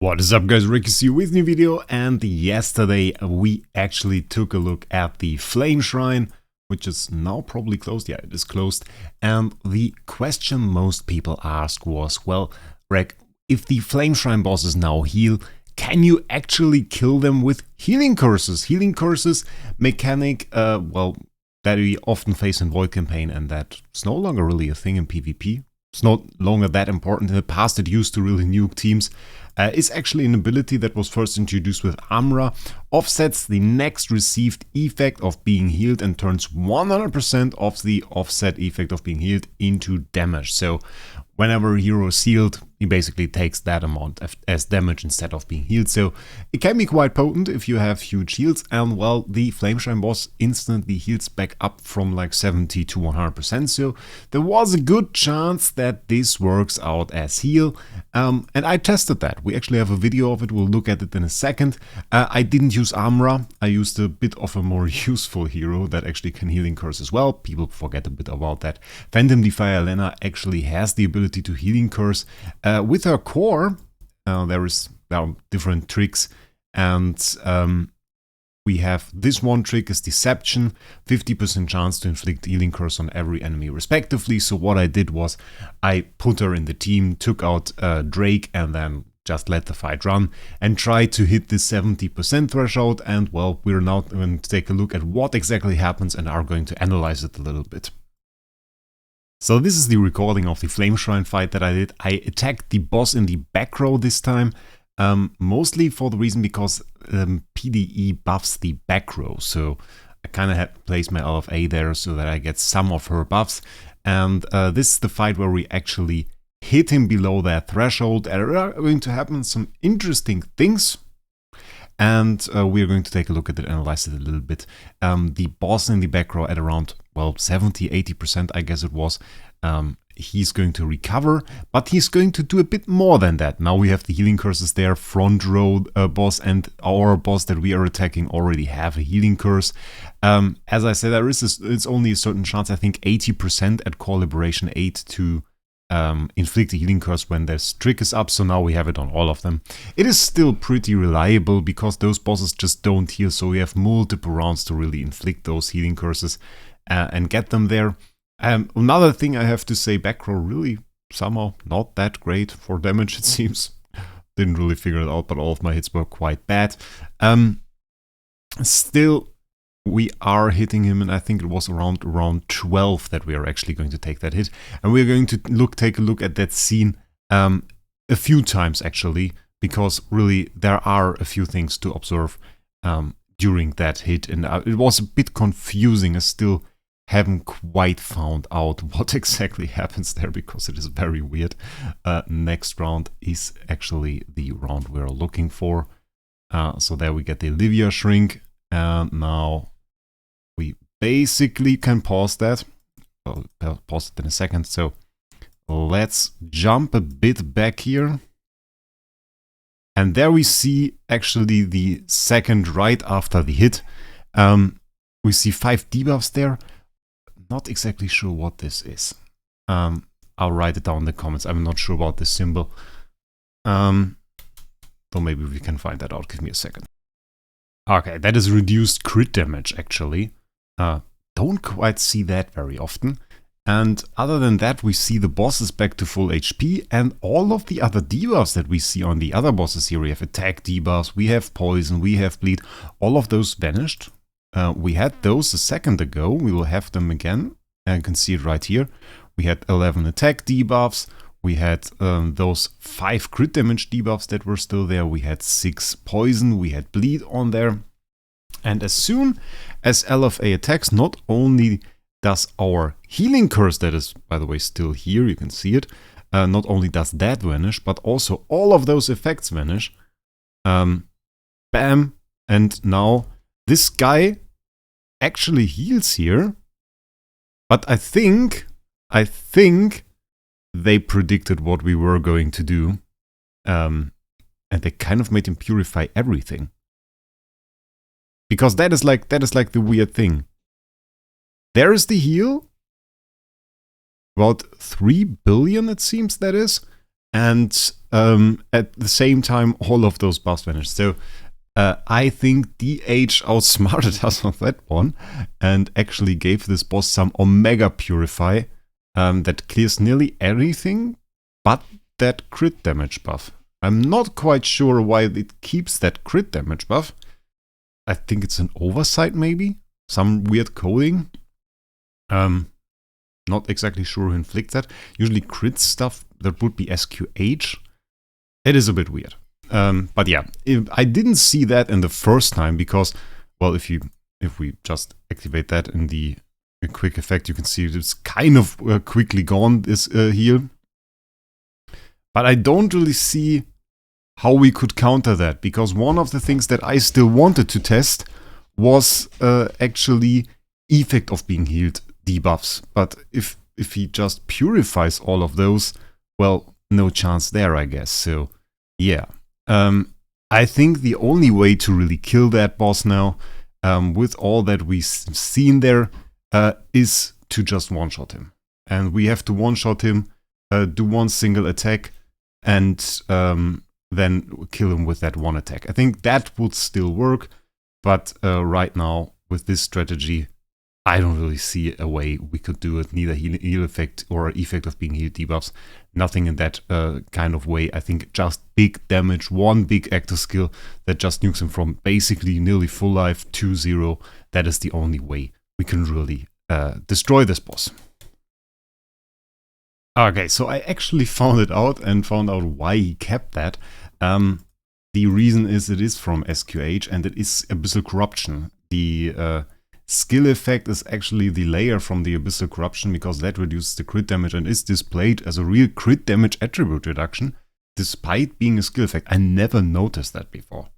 What is up, guys? Wraec is here with a new video, and yesterday we actually took a look at the Flame Shrine, which is now probably closed. Yeah, it is closed. And the question most people asked was, well, Wraec, if the Flame Shrine bosses now heal, can you actually kill them with healing curses? Healing curses mechanic, well, that we often face in Void Campaign, and that's no longer really a thing in PvP. It's not longer that important. In the past, it used to really nuke teams. Is actually an ability that was first introduced with Amra, offsets the next received effect of being healed and turns 100% of the offset effect of being healed into damage. So whenever a hero is healed, he basically takes that amount as damage instead of being healed. So it can be quite potent if you have huge heals, and well, the Flame Shrine boss instantly heals back up from like 70 to 100%. So there was a good chance that this works out as heal, and I tested that. We actually have a video of it, we'll look at it in a second. I didn't use Amra, I used a bit of a more useful hero that actually can healing curse as well. People forget a bit about that. Phantom Defier Lena actually has the ability to healing curse. With her core, there are different tricks, and we have this one trick is Deception, 50% chance to inflict healing curse on every enemy respectively. So what I did was I put her in the team, took out Wraec, and then just let the fight run and try to hit the 70% threshold. And well, we're now going to take a look at what exactly happens and are going to analyze it a little bit. So this is the recording of the Flame Shrine fight that I did. I attacked the boss in the back row this time, mostly for the reason because PDE buffs the back row. So I kind of had to place my LFA there so that I get some of her buffs. And this is the fight where we actually hit him below that threshold. There are going to happen some interesting things. And we're going to take a look at it, analyze it a little bit. The boss in the back row at around, well, 70-80%, I guess it was. He's going to recover, but he's going to do a bit more than that. Now we have the healing curses there, front row boss, and our boss that we are attacking already have a healing curse. As I said, it's only a certain chance, I think 80% at Core Liberation 8 to inflict a healing curse when this trick is up, so now we have it on all of them. It is still pretty reliable because those bosses just don't heal, so we have multiple rounds to really inflict those healing curses and get them there. Another thing I have to say, back row really somehow not that great for damage, it seems. Didn't really figure it out, but all of my hits were quite bad. Still, we are hitting him, and I think it was around 12 that we are actually going to take that hit. And we're going to take a look at that scene a few times actually, because really there are a few things to observe during that hit. And it was a bit confusing. I still haven't quite found out what exactly happens there because it is very weird. Next round is actually the round we're looking for. So there we get the Olivia Shrink, and now we basically can pause that. I'll pause it in a second. So let's jump a bit back here. And there we see actually the second right after the hit. We see 5 debuffs there. Not exactly sure what this is. I'll write it down in the comments. I'm not sure about this symbol. So maybe we can find that out. Give me a second. Okay, that is reduced crit damage actually. Don't quite see that very often. And other than that, we see the bosses back to full HP, and all of the other debuffs that we see on the other bosses here. We have attack debuffs, we have poison, we have bleed. All of those vanished. We had those a second ago. We will have them again. And you can see it right here. We had 11 attack debuffs. We had those 5 crit damage debuffs that were still there. We had 6 poison. We had bleed on there. And as soon as LFA attacks, not only does our healing curse, that is, by the way, still here, you can see it, not only does that vanish, but also all of those effects vanish. Bam! And now this guy actually heals here. But I think they predicted what we were going to do. And they kind of made him purify everything. Because that is like the weird thing. There is the heal. About 3 billion it seems that is. And at the same time all of those buffs vanished. So I think DH outsmarted us on that one and actually gave this boss some Omega Purify that clears nearly everything but that crit damage buff. I'm not quite sure why it keeps that crit damage buff. I think it's an oversight maybe? Some weird coding. Not exactly sure who inflicts that. Usually crit stuff, that would be SQH. It is a bit weird. But yeah, I didn't see that in the first time because, well, if we just activate that in the quick effect, you can see it's kind of quickly gone, this heal. But I don't really see how we could counter that, because one of the things that I still wanted to test was actually effect of being healed debuffs. But if he just purifies all of those, well, no chance there, I guess. So yeah, I think the only way to really kill that boss now, with all that we've seen there, is to just one-shot him. And we have to one-shot him, do one single attack, and then kill him with that one attack. I think that would still work, but right now, with this strategy, I don't really see a way we could do it. Neither heal effect or effect of being healed debuffs. Nothing in that kind of way. I think just big damage, one big active skill that just nukes him from basically nearly full life to 0. That is the only way we can really destroy this boss. Okay, so I actually found it out and found out why he kept that. The reason is it is from SQH and it is Abyssal Corruption. The skill effect is actually the layer from the Abyssal Corruption, because that reduces the crit damage and is displayed as a real crit damage attribute reduction, despite being a skill effect. I never noticed that before.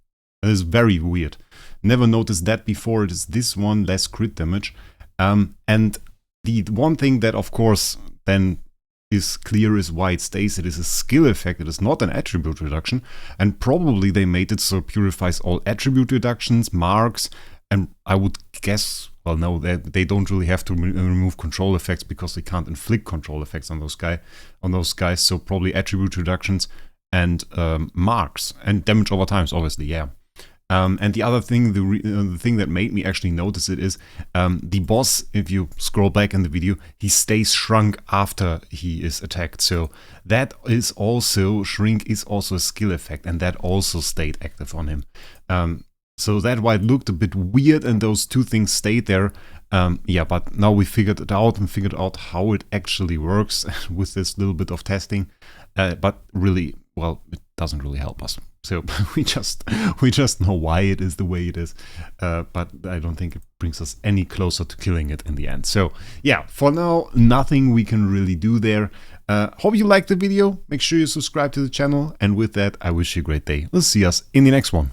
That is very weird. Never noticed that before. It is this one, less crit damage. And the one thing that, of course, then is clear is why it stays. It is a skill effect, it is not an attribute reduction, and probably they made it so it purifies all attribute reductions, marks, and I would guess, well, no, they don't really have to remove control effects because they can't inflict control effects on those guys, so probably attribute reductions and marks, and damage over time, obviously, yeah. And the other thing, the thing that made me actually notice it is the boss, if you scroll back in the video, he stays shrunk after he is attacked. So that is also, shrink is also a skill effect, and that also stayed active on him. So that's why it looked a bit weird and those two things stayed there. Yeah, but now we figured it out and figured out how it actually works with this little bit of testing. But really, well, it doesn't really help us. So we just know why it is the way it is, but I don't think it brings us any closer to killing it in the end. So yeah, for now, nothing we can really do there. Hope you liked the video. Make sure you subscribe to the channel. And with that, I wish you a great day. We'll see us in the next one.